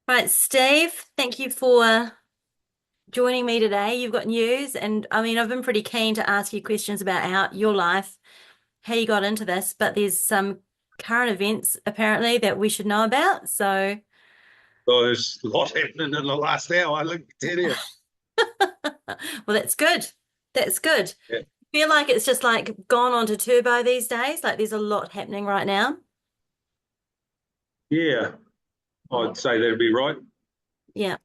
Right, Steve, thank you for joining me today. You've got news, and I mean, I've been pretty keen to ask you questions about your life, how you got into this, but there's some current events apparently that we should know about. So, So there's a lot happening in the last hour, let me tell you. well, that's good. That's good. Yeah, Feel like it's just like gone on to turbo these days. Like there's a lot happening right now. yeah, I'd say that'd be right. Yeah.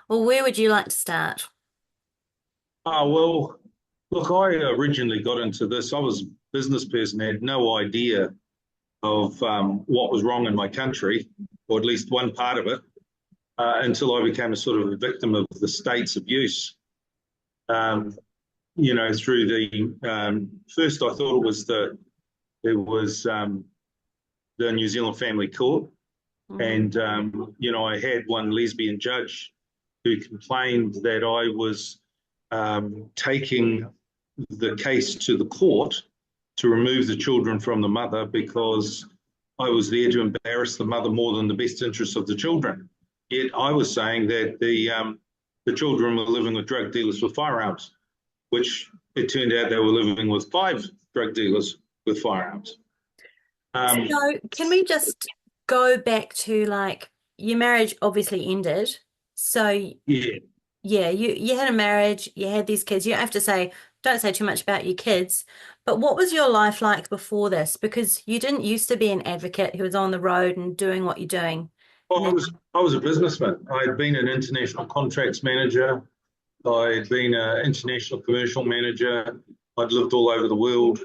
Well, where would you like to start? Well, look, I originally got into this. I was a business person, had no idea of what was wrong in my country, or at least one part of it, until I became a sort of a victim of the state's abuse. Um, through first I thought it was the New Zealand Family Court. Hmm. And, I had one lesbian judge who complained that I was taking the case to the court to remove the children from the mother because I was there to embarrass the mother more than the best interests of the children. Yet I was saying that the children were living with drug dealers with firearms, which it turned out they were living with five drug dealers with firearms. Um, So, can we just go back to like your marriage obviously ended. So, yeah, yeah, you had a marriage, you had these kids. You don't have to say, don't say too much about your kids. But what was your life like before this? Because you didn't used to be an advocate who was on the road and doing what you're doing well, I now. was I was a businessman. I had been an international contracts manager. I had been an international commercial manager. I'd lived all over the world,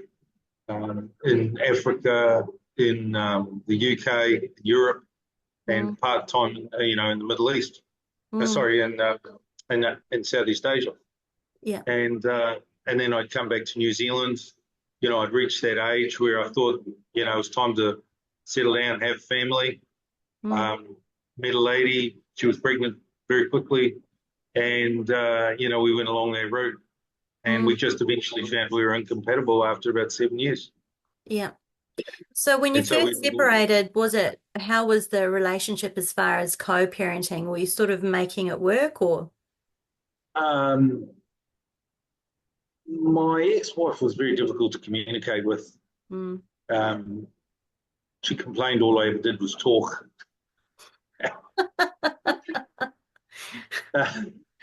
in Africa, in the UK, Europe, Mm, and part time, in the Middle East. mm, Sorry, in Southeast Asia. yeah. And and then I'd come back to New Zealand. I'd reached that age where I thought, it was time to settle down, have family. Mm, Um, Met a lady. She was pregnant very quickly, and we went along that route. And we mm, just eventually found we were incompatible after about 7 years. yeah. So when you And so we, first separated, how was the relationship as far as co-parenting? Were you sort of making it work or? um, my ex-wife was very difficult to communicate with. Mm, Um, she complained all I ever did was talk.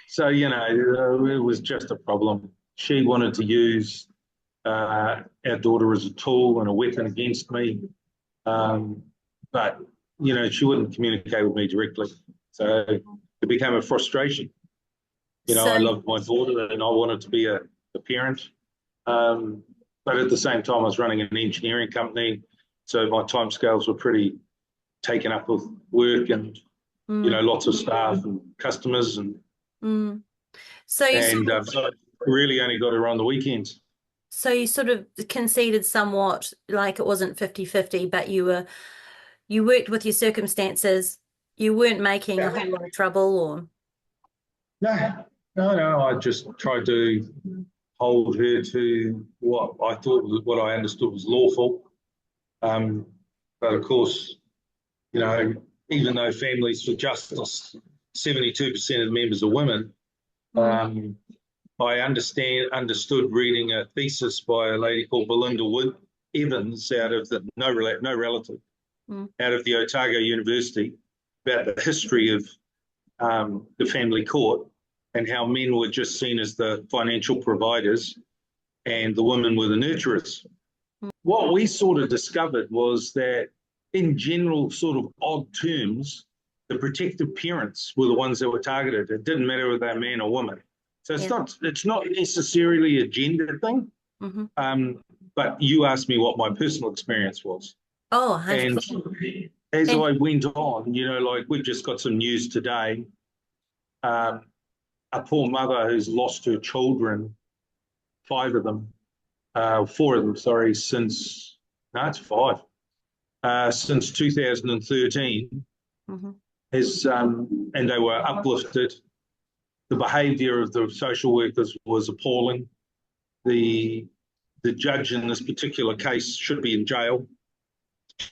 So, it was just a problem. She wanted to use our daughter as a tool and a weapon against me. But, she wouldn't communicate with me directly. So it became a frustration. so I loved my daughter and I wanted to be a parent. Um, but at the same time, I was running an engineering company. So my timescales were pretty taken up with work and, mm, lots of staff and customers. mm. So you sort And of so I really only got her on the weekends. So you sort of conceded somewhat, like it wasn't 50-50, but you worked with your circumstances. You weren't making a whole lot of trouble or No, no. I just tried to hold her to what I understood was lawful. Um, but of course, you know, even though families for justice, 72% of the members are women. mm, Um, I understood reading a thesis by a lady called Belinda Wood Evans out of no relative mm, out of the Otago University about the history of the family court and how men were just seen as the financial providers and the women were the nurturers. mm, What we sort of discovered was that, in general, sort of odd terms, the protective parents were the ones that were targeted. It didn't matter whether they're man or woman. So it's yeah. not necessarily a gender thing. Hmm. Um, but you asked me what my personal experience was, Oh, and 100%. as And I went on, like we've just got some news today. Um, a poor mother who's lost her children, five of them, four of them, sorry, since no, it's five, since 2013, mhm, has and they were uplifted. The behaviour of the social workers was appalling. The the judge in this particular case should be in jail.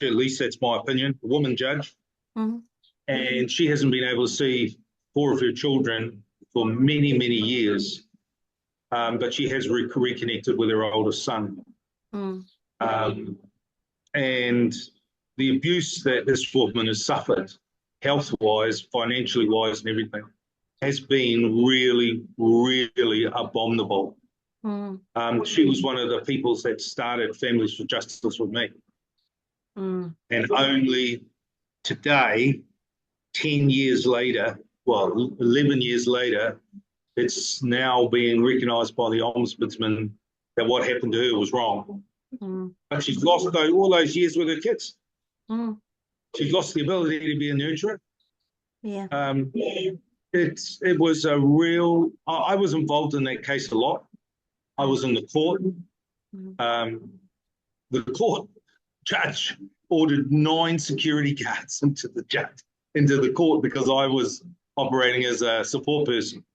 At least that's my opinion. A woman judge. mhm. and she hasn't been able to see four of her children for many, many years. But she has reconnected with her oldest son. Mm. Um, and the abuse that this woman has suffered, health-wise, financially-wise, and everything, has been really, really abominable. Mm. She was one of the people that started Families for Justice with me. Mm. And only today, 10 years later, well, 11 years later, it's now being recognised by the Ombudsman that what happened to her was wrong. Mm. But she's lost all those years with her kids. Mm. She's lost the ability to be a nurturer. Yeah. It was a real. I was involved in that case a lot. I was in the court. Mm. The court judge ordered 9 security guards into the court because I was operating as a support person.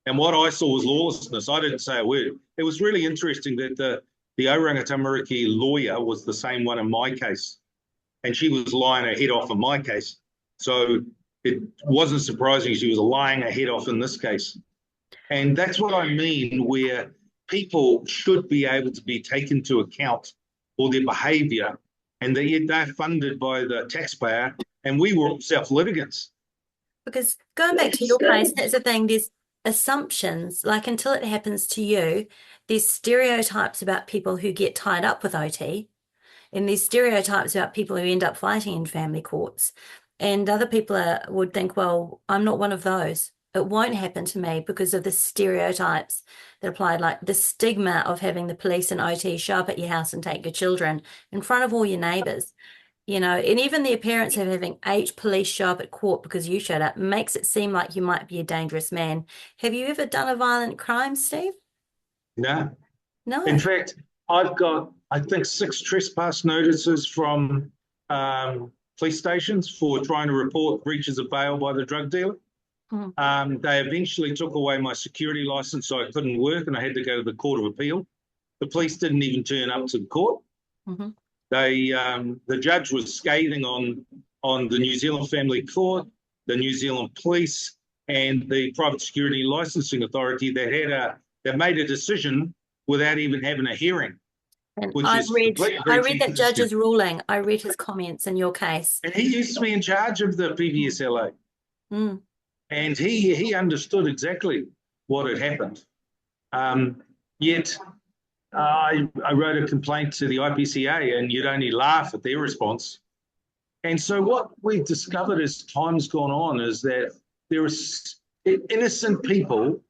And what I saw was lawlessness. I didn't say a word. It was really interesting that the Oranga Tamariki lawyer was the same one in my case. And she was lying her head off in my case. So it wasn't surprising she was lying her head off in this case. And that's what I mean, where people should be able to be taken into account for their behaviour, and yet they're funded by the taxpayer, and we were self-litigants. Because going back to your case, that's the thing, there's assumptions, like until it happens to you, there's stereotypes about people who get tied up with OT, and there's stereotypes about people who end up fighting in family courts. And other people would think, well, I'm not one of those. It won't happen to me because of the stereotypes that applied, like the stigma of having the police and OT show up at your house and take your children in front of all your neighbours. And even the appearance of having 8 police show up at court because you showed up makes it seem like you might be a dangerous man. Have you ever done a violent crime, Steve? No. In No. fact, I've got, I think, 6 trespass notices from police stations for trying to report breaches of bail by the drug dealer. Mm. They eventually took away my security license, so I couldn't work, and I had to go to the Court of Appeal. The police didn't even turn up to the court. Mm-hmm. The judge was scathing on the New Zealand Family Court, the New Zealand Police, and the Private Security Licensing Authority that made a decision without even having a hearing, And which I is read, completely I read that inconsistent. judge's ruling. I read his comments in your case. And he used to be in charge of the PVSLA, Mm. and he understood exactly what had happened. Yet I wrote a complaint to the IPCA, and you'd only laugh at their response. And so what we've discovered as time's gone on is that there is innocent people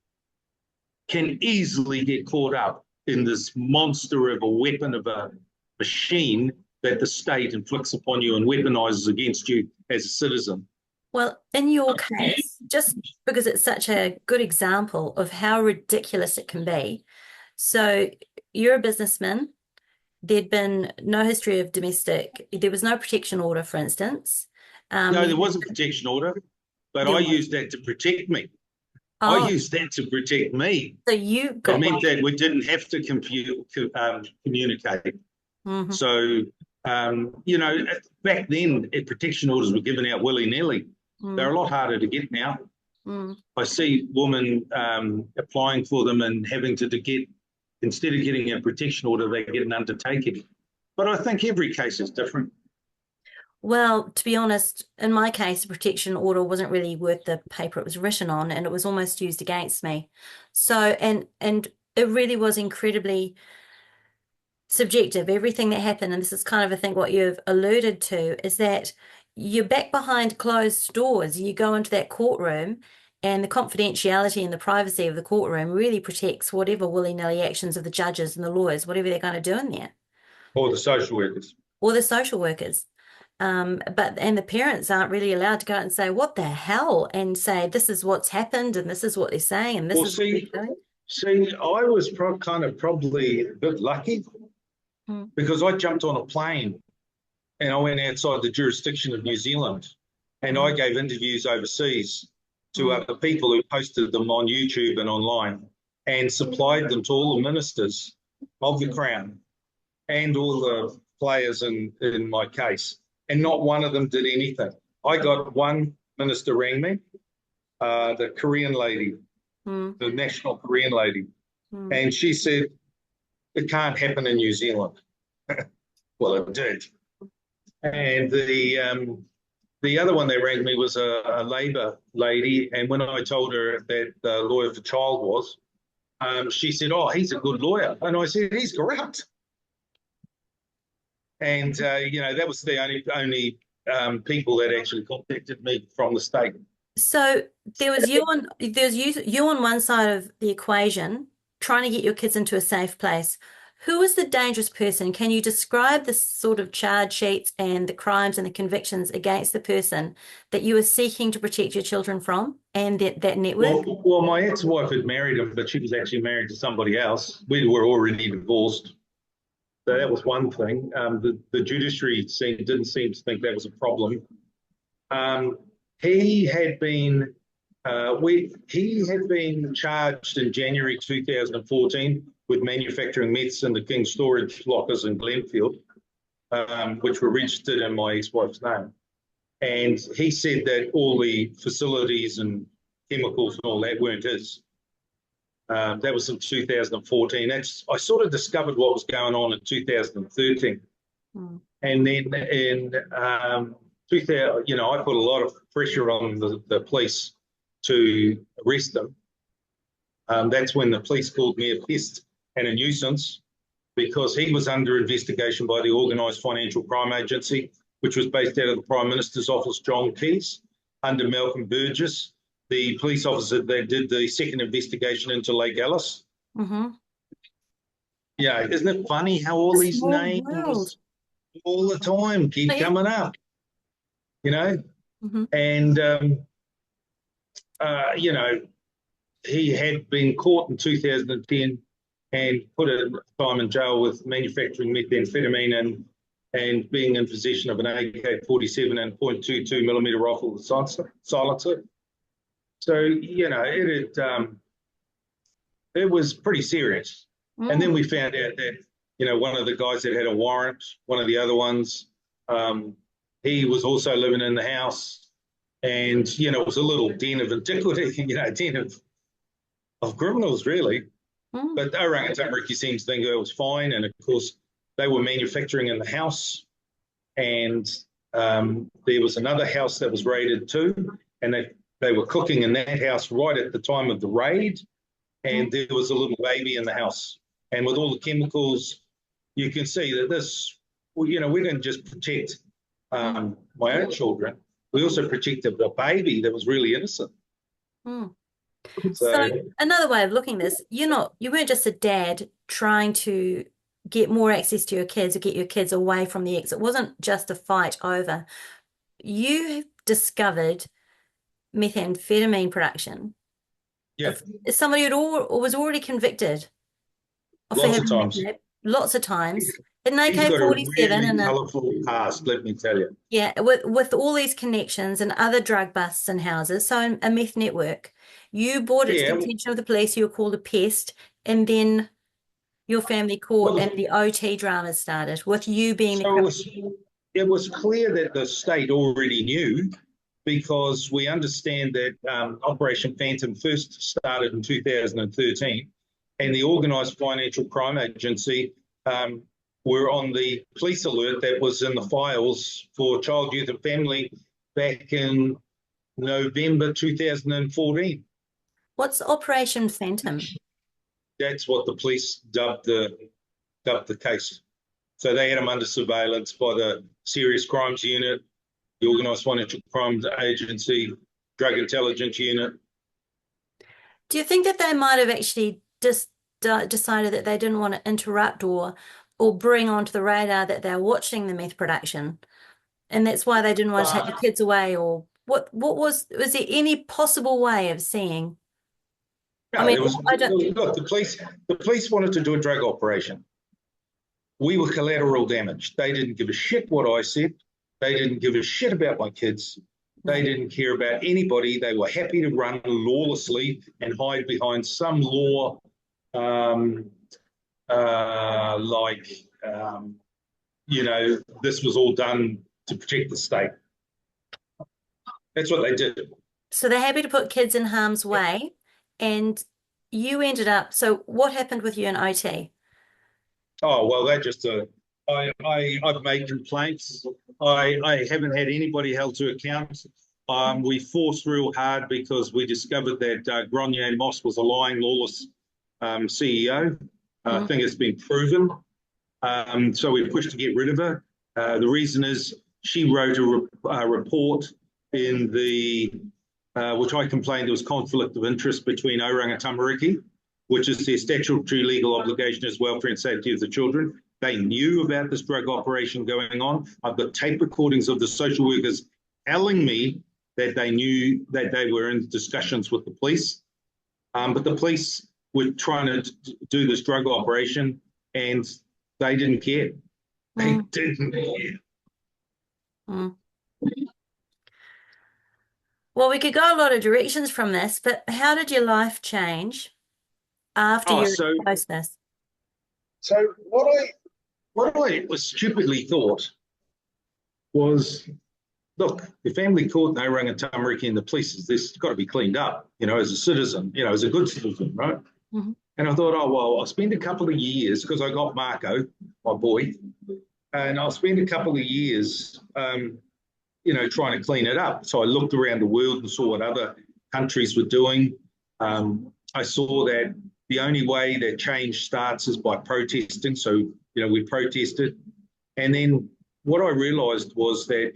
can easily get caught up in this monster of a weapon of a machine that the state inflicts upon you and weaponizes against you as a citizen. Well, in your case, just because it's such a good example of how ridiculous it can be. So you're a businessman. There'd been no history of domestic. There was no protection order, for instance. No, there You, was a protection order, but there I was. used that to protect me. I Oh, used that to protect me. so you It got meant one. that we didn't have to communicate. Mm-hmm. So, back then, protection orders were given out willy-nilly. They're a lot harder to get now. Mm. I see women applying for them and having to get, instead of getting a protection order, they get an undertaking. But I think every case is different. Well, to be honest, in my case, the protection order wasn't really worth the paper it was written on, and it was almost used against me. So, and it really was incredibly subjective. Everything that happened, and this is kind of, I think, what you've alluded to, is that you're back behind closed doors. You go into that courtroom, and the confidentiality and the privacy of the courtroom really protects whatever willy-nilly actions of the judges and the lawyers, whatever they're going to do in there, Or the social workers. or the social workers. And the parents aren't really allowed to go out and say, what the hell? And say, this is what's happened, and this is what they're saying, and this Well, is what they're doing. I was probably a bit lucky Mm. because I jumped on a plane and I went outside the jurisdiction of New Zealand, and I Mm. gave interviews overseas to Mm. other people who posted them on YouTube and online, and supplied them to all the ministers of the Crown and all the players in my case. And not one of them did anything. I got one minister rang me, the Korean lady, Mm, the national Korean lady, mm. and she said it can't happen in New Zealand. Well, it did. And the other one that rang me was a Labor lady, and when I told her that the lawyer for child was, she said, "Oh, he's a good lawyer," and I said, "He's corrupt." And that was the only people that actually contacted me from the state. So there was you on one side of the equation trying to get your kids into a safe place. Who was the dangerous person? Can you describe the sort of charge sheets and the crimes and the convictions against the person that you were seeking to protect your children from and that network? Well, my ex-wife had married him, but she was actually married to somebody else. We were already divorced. So that was one thing. The judiciary didn't seem to think that was a problem. Um, he had been he had been charged in January 2014 with manufacturing meths in the King's storage lockers in Glenfield, which were registered in my ex-wife's name. And he said that all the facilities and chemicals and all that weren't his. That was in 2014. I sort of discovered what was going on in 2013. Mm. And then in 2000, I put a lot of pressure on the police to arrest them. That's when the police called me a pest and a nuisance because he was under investigation by the Organised Financial Crime Agency, which was based out of the Prime Minister's office, John Keys, under Malcolm Burgess, the police officer that did the second investigation into Lake Alice. Mm-hmm. Yeah, isn't it funny how all A these small world. names all the time Oh, keep yeah. coming up, you know? Mm-hmm. And, uh, you know, he had been caught in 2010 and put a time in jail with manufacturing methamphetamine and being in possession of an AK-47 and .22 millimeter rifle with silencer. So it was pretty serious. And then Mm. we found out that one of the guys that had a warrant, one of the other ones, he was also living in the house, and it was a little den of antiquity, den of criminals really. Mm. But orangutan Ricky seems to think it was fine, and of course they were manufacturing in the house, and there was another house that was raided too, and they were cooking in that house right at the time of the raid, Mm. and there was a little baby in the house, and with all the chemicals, you can see that we didn't just protect Mm. my own children, we also protected the baby that was really innocent. Mm. So So another way of looking at this, you weren't just a dad trying to get more access to your kids or get your kids away from the ex. It wasn't just a fight over. You discovered methamphetamine production yeah, of somebody who was already convicted for lots of having times. meth lots of times. An He's got a AK-47 really and colourful past, let me tell you. with all these connections and other drug busts and houses, so a meth network. You brought it to the Yeah, attention of the police, you were called a pest, and then your family court and well, the OT drama started with you being the so criminal. it was clear that the state already knew because we understand that Operation Phantom first started in 2013, and the Organised Financial Crime Agency were on the police alert that was in the files for Child, Youth and Family back in November 2014. What's Operation Phantom? That's what the police dubbed the case. So they had him under surveillance by the Serious Crimes Unit, the Organised Financial Crimes Agency, Drug Intelligence Unit. Do you think that they might have actually just decided that they didn't want to interrupt or bring onto the radar that they're watching the meth production, and that's why they didn't want to take the Uh, kids away? Or what was there any possible way of seeing? I no, mean, there was I don't. look. The police wanted to do a drug operation. We were collateral damage. They didn't give a shit what I said. They didn't give a shit about my kids. They No. didn't care about anybody. They were happy to run lawlessly and hide behind some law, um, like this was all done to protect the state. That's what they did. So they're happy to put kids in harm's way, and you ended up. So what happened with you in OT? Oh well, that just I've made complaints. I haven't had anybody held to account. We forced real hard because we discovered that Grenier Moss was a lying, lawless CEO. I Mm, think it's been proven. So we pushed to get rid of her. The reason is she wrote a report in the which I complained there was conflict of interest between Oranga Tamariki, which is their statutory legal obligation as welfare and safety of the children. They knew about this drug operation going on. I've got tape recordings of the social workers telling me that they knew that they were in discussions with the police. But the police were trying to do this drug operation and they didn't care. They mm, didn't care. mm. Well, we could go a lot of directions from this, but how did your life change after Oh, your so exposed? so what I was stupidly thought was, look, the family court in Orangatamari and the police is this got to be cleaned up, as a citizen, as a good citizen, right? Mhm. And I thought, oh well, I'll spend a couple of years because I got Marco, my boy, and I'll spend a couple of years, trying to clean it up. So I looked around the world and saw what other countries were doing. I saw that the only way that change starts is by protesting. So, we protested. And then what I realized was that,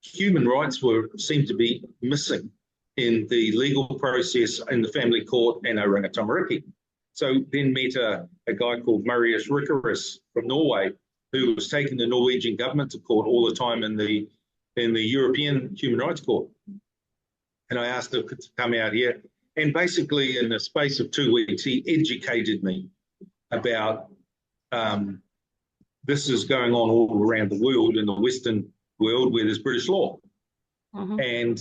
human rights seemed to be missing in the legal process in the family court and Oranga So then met a guy called marraige from Norway, who was taking the Norwegian government to court all the time in the European Human Rights Court. And I asked him to come out here. And basically, in the space of 2 weeks, he educated me about this is going on all around the world, in the Western world where there's British law. Mhm. And,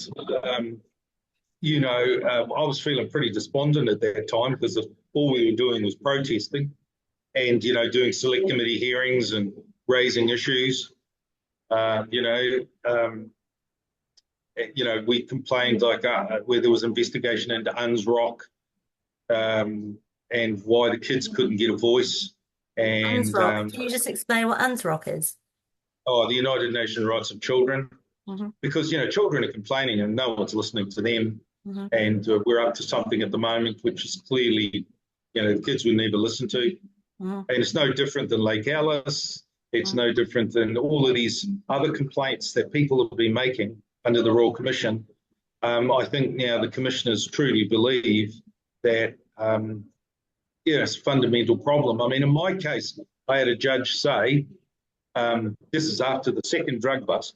I was feeling pretty despondent at that time because all we were doing was protesting and, doing select committee hearings and raising issues. Uh, you know, um, we complained like where there was investigation into UNSROC and why the kids couldn't get a voice. And UNSROC. Can you just explain what UNSROC is? the United Nations Rights of Children, Hmm. because children are complaining and no one's listening to them. Hmm. And we're up to something at the moment which is clearly, the kids would never listen to. Hmm. And it's no different than Lake Alice. It's no different than all of these other complaints that people have been making under the Royal Commission. I think now the commissioners truly believe that, it's a fundamental problem. I mean, in my case, I had a judge say, this is after the second drug bust,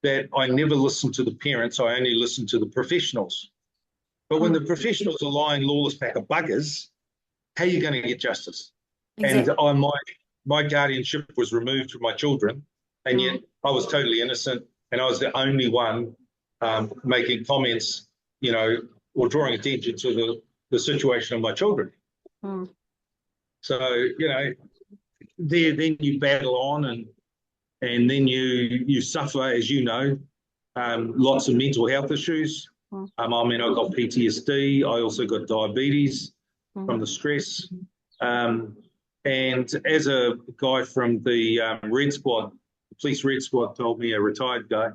that I never listened to the parents, I only listened to the professionals. But when the professionals are lying lawless pack of buggers, how are you going to get justice? And Exactly. my guardianship was removed from my children, and Mm, yet I was totally innocent, and I was the only one making comments, or drawing attention to the situation of my children. mm, So then you battle on, and then you suffer, as you know, lots of mental health issues. mm, I mean, I got PTSD. I also got diabetes mm, from the stress. Um, and as a guy from the Red Squad, the police Red Squad told me, a retired guy,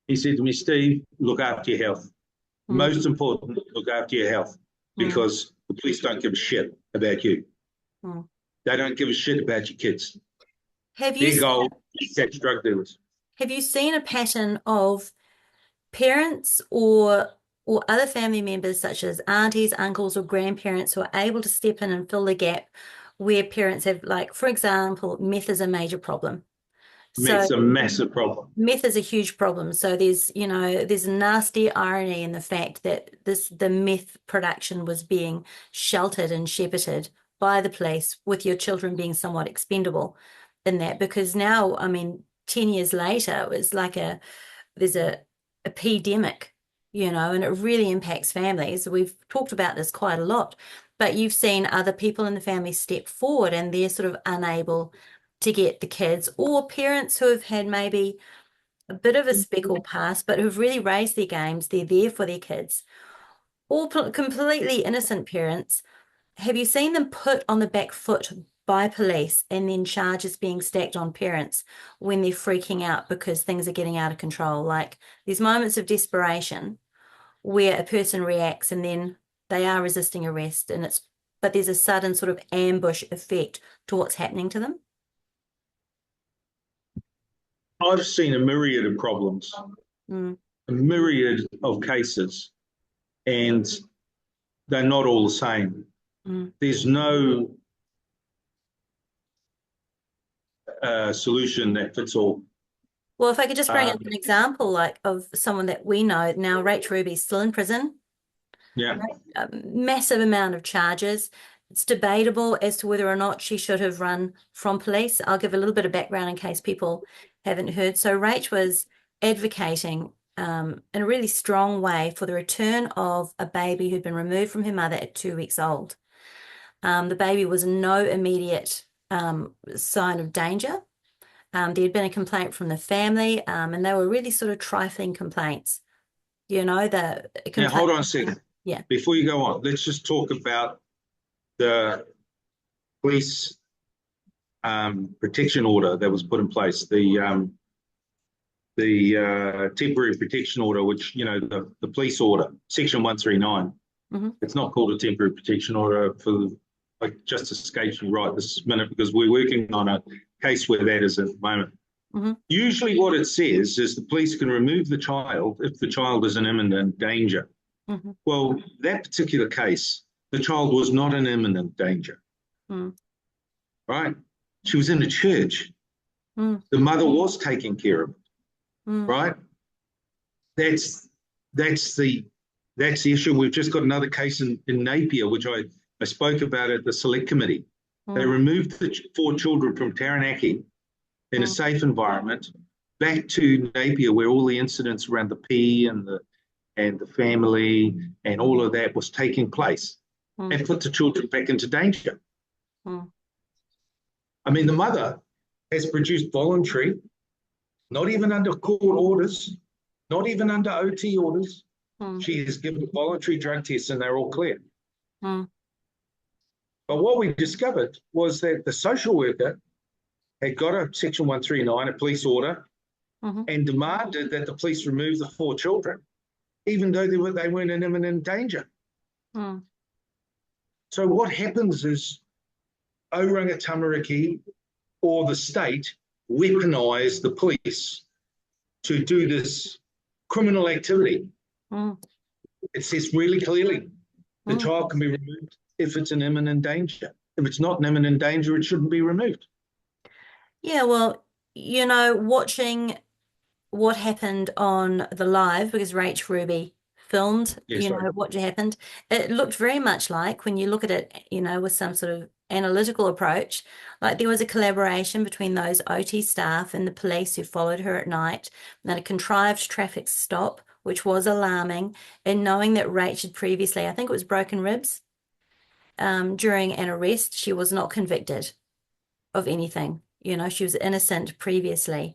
he said to me, Steve, look after your health. mm, Most important, look after your health mm, because the police don't give a shit about you. mm. They don't give a shit about your kids. Have you Their seen goal is to catch drug dealers. have you seen a pattern of parents or other family members such as aunties, uncles, or grandparents who are able to step in and fill the gap where parents have, like, for example, meth is a major problem. So It's a massive problem. meth is a huge problem. So there's nasty irony in the fact that the meth production was being sheltered and shepherded by the police, with your children being somewhat expendable in that. Because now, I mean, 10 years later, it's like there's a epidemic, and it really impacts families. We've talked about this quite a lot, but you've seen other people in the family step forward and they're sort of unable to get the kids, or parents who have had maybe a bit of a speckled past, but who've really raised their games. They're there for their kids. All completely innocent parents. Have you seen them put on the back foot by police and then charges being stacked on parents when they're freaking out because things are getting out of control? Like these moments of desperation where a person reacts and then they are resisting arrest and but there's a sudden sort of ambush effect to what's happening to them. I've seen a myriad of problems, Mm, a myriad of cases, and they're not all the same. mm. There's no solution that fits all. Well, if I could just bring Uh, up an example like of someone that we know now, Rach Ruby's still in prison. yeah. A massive amount of charges. It's debatable as to whether or not she should have run from police. I'll give a little bit of background in case people haven't heard. So Rach was advocating in a really strong way for the return of a baby who'd been removed from her mother at 2 weeks old. The baby was no immediate sign of danger. There had been a complaint from the family, and they were really sort of trifling complaints. The Now, complaint. hold on a second. Yeah. Before you go on, let's just talk about the police protection order that was put in place, the temporary protection order, which, the police order, Section 139. Mm-hmm. It's not called a temporary protection order just escapes me right this minute because we're working on a case where that is at the moment. Mm-hmm. Usually what it says is the police can remove the child if the child is in imminent danger. Mm-hmm. Well, that particular case, the child was not in imminent danger, right? She was in a church. The mother was taking care of it, right? That's the issue. We've just got another case in Napier, which I spoke about at the select committee. They removed the 4 children from Taranaki in a safe environment back to Napier, where all the incidents around the P and the family and all of that was taking place, and put the children back into danger. I mean, the mother has produced voluntary, not even under court orders, not even under OT orders. She has given voluntary drug tests and they're all clear. But what we discovered was that the social worker had got a Section 139, a police order, and demanded that the police remove the 4 children, even though they weren't in imminent danger. So what happens is Oranga Tamariki or the state weaponize the police to do this criminal activity. It says really clearly the child can be removed if it's in imminent danger. If it's not in imminent danger, it shouldn't be removed. Yeah, well, watching what happened on the live, because Rach Ruby filmed, what happened, it looked very much like when you look at it, with some sort of analytical approach, like there was a collaboration between those OT staff and the police who followed her at night, and then a contrived traffic stop, which was alarming, and knowing that Rach had previously, I think it was broken ribs, during an arrest. She was not convicted of anything. She was innocent previously.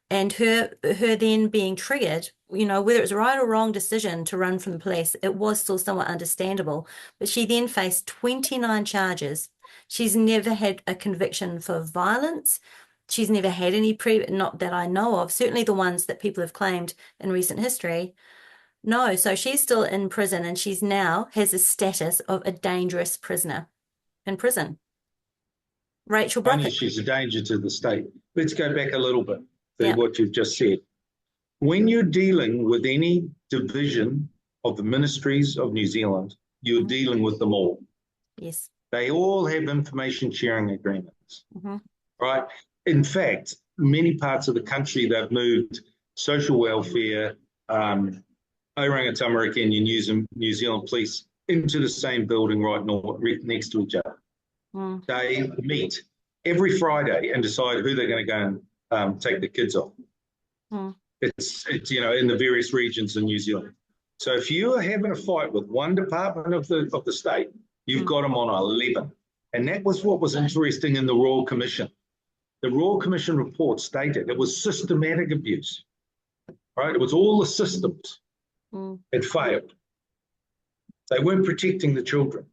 And her then being triggered, whether it was a right or wrong decision to run from the police, it was still somewhat understandable. But she then faced 29 charges. She's never had a conviction for violence. She's never had any not that I know of, certainly the ones that people have claimed in recent history. No, so she's still in prison and she's now has a status of a dangerous prisoner in prison. Rachel Only Brockett. she's a danger to the state. Let's go back a little bit to what you've just said. When you're dealing with any division of the ministries of New Zealand, you're dealing with them all. Yes. They all have information sharing agreements, right? In fact, many parts of the country, they've moved social welfare, Oranga Tamariki and New Zealand Police into the same building right next to each other. They meet every Friday and decide who they're going to go and take the kids off. It's in the various regions in New Zealand. So if you are having a fight with one department of the state, you've got them on 11. And that was what was interesting in the Royal Commission. The Royal Commission report stated it was systematic abuse. right? It was all the systems mm, that failed. They weren't protecting the children.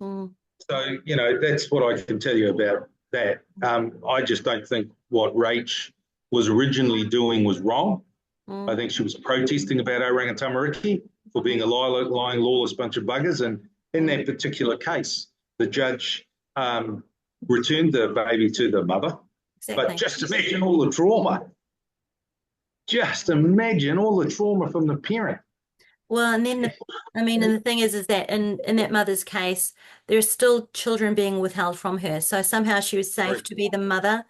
mm, So, that's what I can tell you about that. I just don't think what Rach was originally doing was wrong. I mm, think she was protesting about Orangatamariki for being a lying, lawless bunch of buggers. And in mm. that particular case, the judge returned the baby to the mother. But Exactly. just imagine all the trauma. Just imagine all the trauma from the parent. Well, and then and the thing is that in that mother's case, there's still children being withheld from her. So somehow she was safe Right. to be the mother,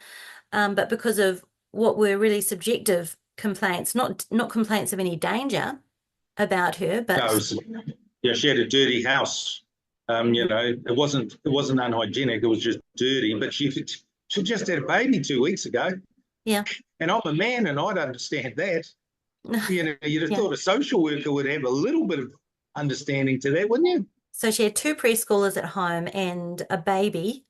but because of what were really subjective complaints, not complaints of any danger about her, No, but she had a dirty house. It wasn't unhygienic. It was just dirty. But she just had a baby 2 weeks ago, yeah, and I'm a man, and I'd understand that. You'd have yeah. thought a social worker would have a little bit of understanding to that, wouldn't you? So she had two preschoolers at home and a baby.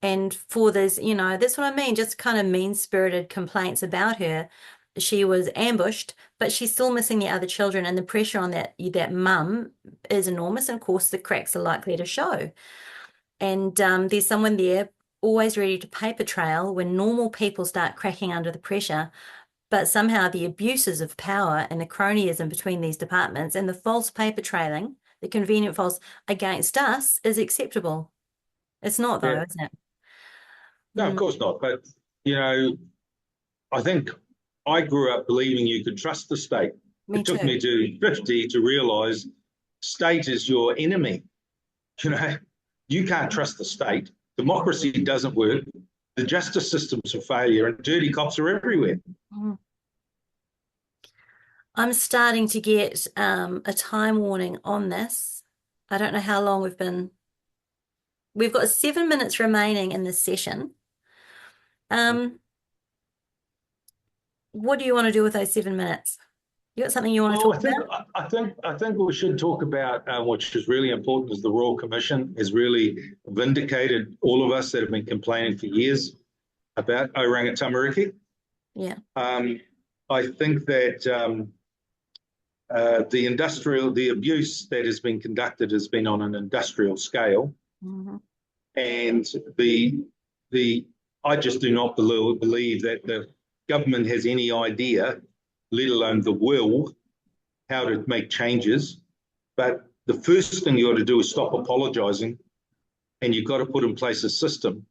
And for this, that's what I mean, just kind of mean-spirited complaints about her. She was ambushed, but she's still missing the other children, and the pressure on that mum is enormous. And of course, the cracks are likely to show. And there's someone there always ready to paper trail when normal people start cracking under the pressure. But somehow the abuses of power and the cronyism between these departments and the false paper trailing, the convenient false against us is acceptable. It's not though, Yeah. is it? No, of Mm, course not. But I think I grew up believing you could trust the state. me It took too. me to 50 to realise state is your enemy. You know, you can't trust the state. Democracy doesn't work. The justice system's a failure, and dirty cops are everywhere. Mm. I'm starting to get a time warning on this. I don't know how long we've got 7 minutes remaining in this session. Um, what do you want to do with those 7 minutes? You got something you want to Well, talk I think about? I think we should talk about which is really important is the Royal Commission has really vindicated all of us that have been complaining for years about Orangatamariki. Yeah. I think that the abuse that has been conducted has been on an industrial scale, Mhm. and the I just do not believe that the government has any idea, let alone the will, how to make changes. But the first thing you got to do is stop apologising, and you've got to put in place a system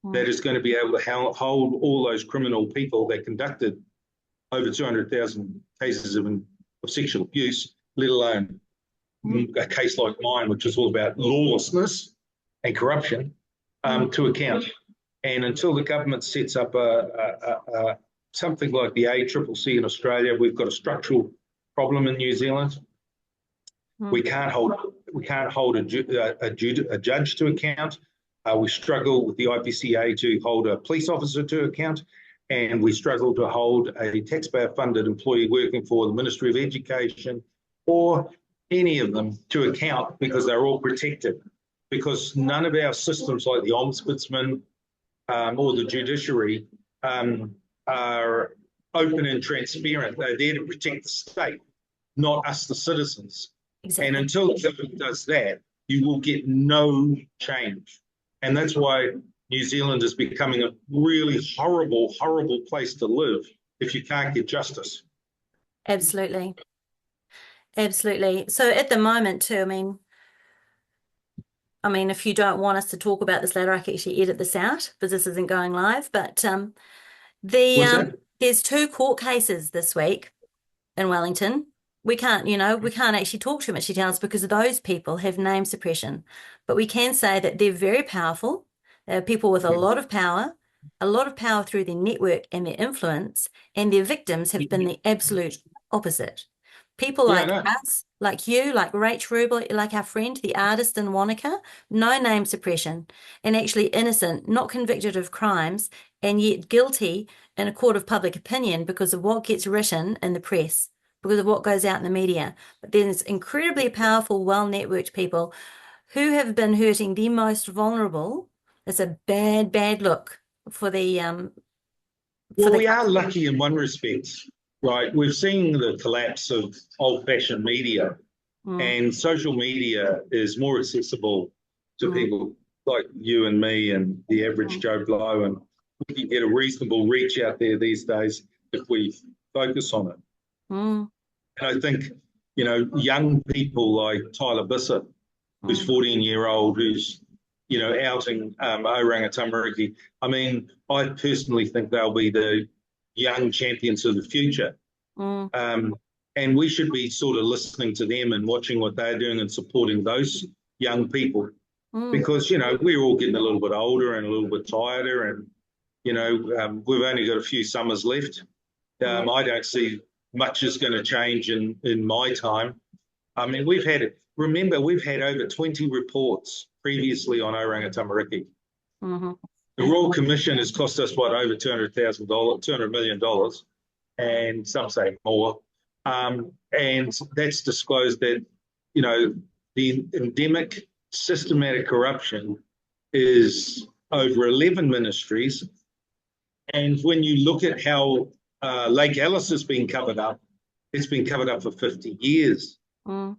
that Mm. is going to be able to hold all those criminal people that conducted over 200,000 cases of sexual abuse, let alone Mm. a case like mine, which is all about lawlessness and corruption, Mm. to account. And until the government sets up something like the ACCC in Australia, we've got a structural problem in New Zealand. We Mm. can't hold a judge to account. We struggle with the IPCA to hold a police officer to account, and we struggle to hold a taxpayer-funded employee working for the Ministry of Education or any of them to account because they're all protected. Because none of our systems, like the Ombudsman or the judiciary, are open and transparent. They're there to protect the state, not us, the citizens. And Exactly. until the government does that, you will get no change. And that's why New Zealand is becoming a really horrible, horrible place to live if you can't get justice. Absolutely. Absolutely. So at the moment too, if you don't want us to talk about this later, I can actually edit this out because this isn't going live. But What's that? there's two court cases this week in Wellington. We can't actually talk too much details because those people have name suppression. But we can say that they're very powerful. They're people with a lot of power through their network and their influence, and their victims have been the absolute opposite. People Yeah, like no. us, like you, like Rach Rubel, like our friend, the artist in Wanaka, no name suppression, and actually innocent, not convicted of crimes, and yet guilty in a court of public opinion because of what gets written in the press, because of what goes out in the media. But there's incredibly powerful, well-networked people who have been hurting the most vulnerable. It's a bad, bad look for the Well, we are country. lucky in one respect, right, we've seen the collapse of old-fashioned media, Mm, and social media is more accessible to mm, people like you and me and the average mm, Joe Blow, and we can get a reasonable reach out there these days if we focus on it. mm, And I think, young people like Tyler Bissett, who's mm, 14-year-old, who's, outing Oranga Tamariki. I mean, I personally think they'll be the young champions of the future. mm, Um, and we should be sort of listening to them and watching what they're doing and supporting those young people mm, because, we're all getting a little bit older and a little bit tireder and, we've only got a few summers left. yeah. I don't see much is going to change in my time. I mean, we've had over 20 reports previously on Oranga Tamariki. Hmm. The Royal Commission has cost us, what, over $200 million, and some say more. And that's disclosed that, the endemic systematic corruption is over 11 ministries. And when you look at how Lake Alice has been covered up, it's been covered up for 50 years. Mm,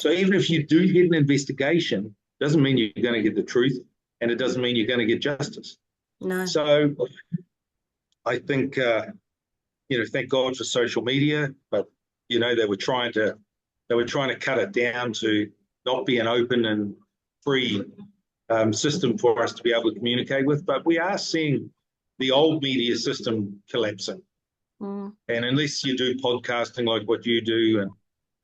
So even if you do get an investigation, doesn't mean you're going to get the truth, and it doesn't mean you're going to get justice. no. So I think, thank God for social media, but they were trying to cut it down to not be an open and free system for us to be able to communicate with. But we are seeing the old media system collapsing. Mm, And unless you do podcasting like what you do,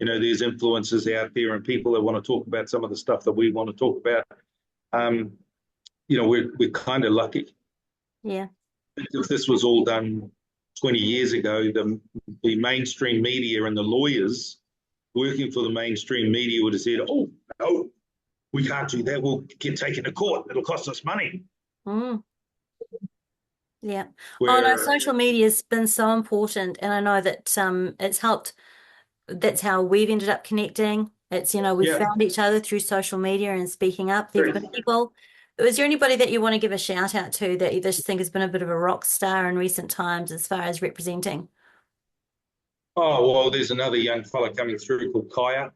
and there's influencers out there and people that want to talk about some of the stuff that we want to talk about, um, we're kind of lucky. yeah. If this was all done 20 years ago, the mainstream media and the lawyers working for the mainstream media would have said, "Oh no, we can't do that. We'll get taken to court. It'll cost us money." Mm, yeah. Oh no, Where, social media has been so important, and I know that it's helped. That's how we've ended up connecting. It's, we've yeah, found each other through social media and speaking up. There've been people. Is there anybody that you want to give a shout out to that you just think has been a bit of a rock star in recent times as far as representing? oh, well, there's another young fella coming through called Kaya.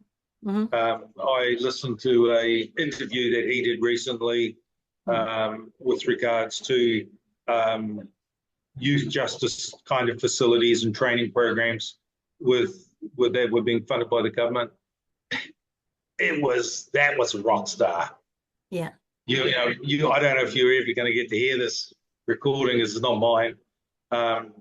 Hmm. I listened to a interview that he did recently with regards to um, youth justice kind of facilities and training programs that were being funded by the government. That was a rock star. Yeah. I don't know if you're ever going to get to hear this recording. This is not mine, um,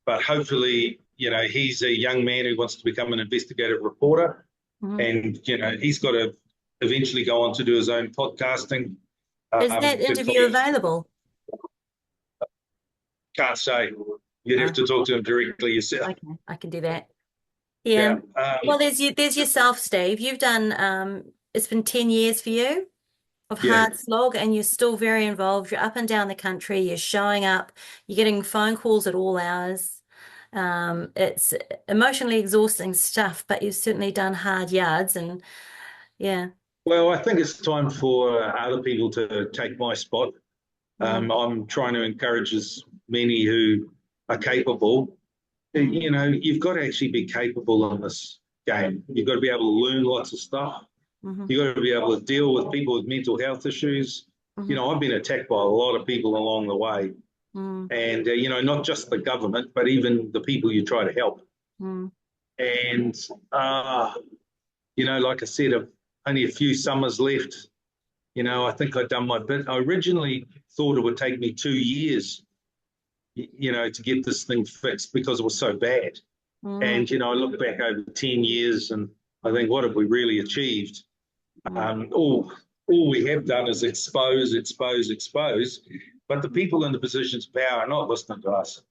but hopefully, he's a young man who wants to become an investigative reporter, Hmm. and he's got to eventually go on to do his own podcasting. Is that But interview available? can't say. You'd have Oh, to talk to him directly yourself. okay, I can do that. Yeah. Yeah. Well, there's yourself, Steve. You've done it's been 10 years for you of Yeah. hard slog, and you're still very involved. You're up and down the country, you're showing up, you're getting phone calls at all hours. It's emotionally exhausting stuff, but you've certainly done hard yards, and yeah. Well, I think it's time for other people to take my spot. Mm, I'm trying to encourage as many who are capable. mm, You've got to actually be capable in this game. You've got to be able to learn lots of stuff. mhm, You've got to be able to deal with people with mental health issues. mhm, I've been attacked by a lot of people along the way. mm, And, not just the government, but even the people you try to help. mm, And, like I said, I've only a few summers left. I think I've done my bit. I originally thought it would take me 2 years, to get this thing fixed because it was so bad. mm, And, I look back over 10 years and I think, what have we really achieved? mm, All we have done is expose, expose, expose. But the people in the positions of power are not listening to us.